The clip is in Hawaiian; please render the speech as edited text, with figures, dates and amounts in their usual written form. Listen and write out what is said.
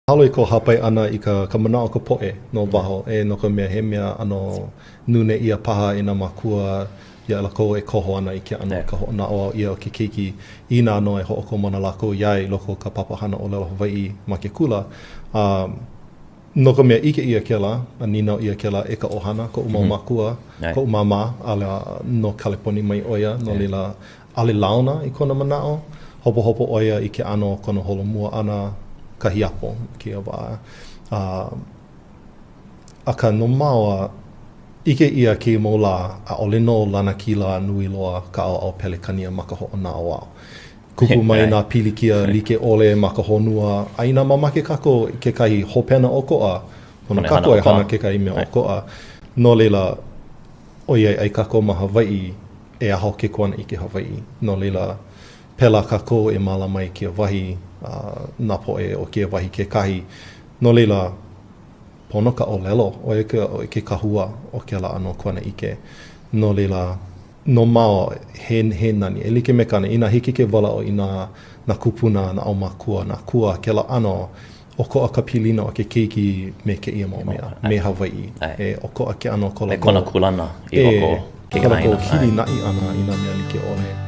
Halo I ko hapai ana I ka manao ko poʻe no waho no ka mea he mea ano nune ia paha I nā makua ia lako koho ana I ke ano ka hoʻonao ia o ke keiki I nā no hoʻokomo na lako iai loko ka papahana ʻōlelo Hawaiʻi ma ke kula. No ka mea ike ia kela, a nina ia kela e ka ohana, ko umau makua, ko umama, ala no Kaleponi mai oia, no lila ale launa I kona manao, hopo oia I ke ano kona holomua ana, ka hiapo ki a wā. A ka no maua, ike ia ki mo la a ʻŌlelo lana kila nui loa ka au pelekania ma ka hoʻonao au. Kuku mai nā pili kia like ole ma ka honua, a ina mamake kako kekahi hopena ʻokoʻa, ona kako e hana kekahi me ʻokoʻa. No leila, oiai ai kako ma Hawaiʻi e aho ke kuana I ke Hawaiʻi. No leila, pela kako e mala mai kia wahi, nā poʻe o kia wahi kekahi. No leila, pono ka ʻŌlelo, o ke kahua o ke la ano kuana ike. No leila, no mao he nani, e like me kana, ina hiki ke wala o ina na kupuna, na au makua, na kua, ke la ano, ʻokoʻa ka pilina o ke keiki me ke ia mau mea, me Hawaiʻi. E ʻokoʻa ke ano kola. E kona kulana I oko ke kala ko hili naʻi ana I nā mea like ole.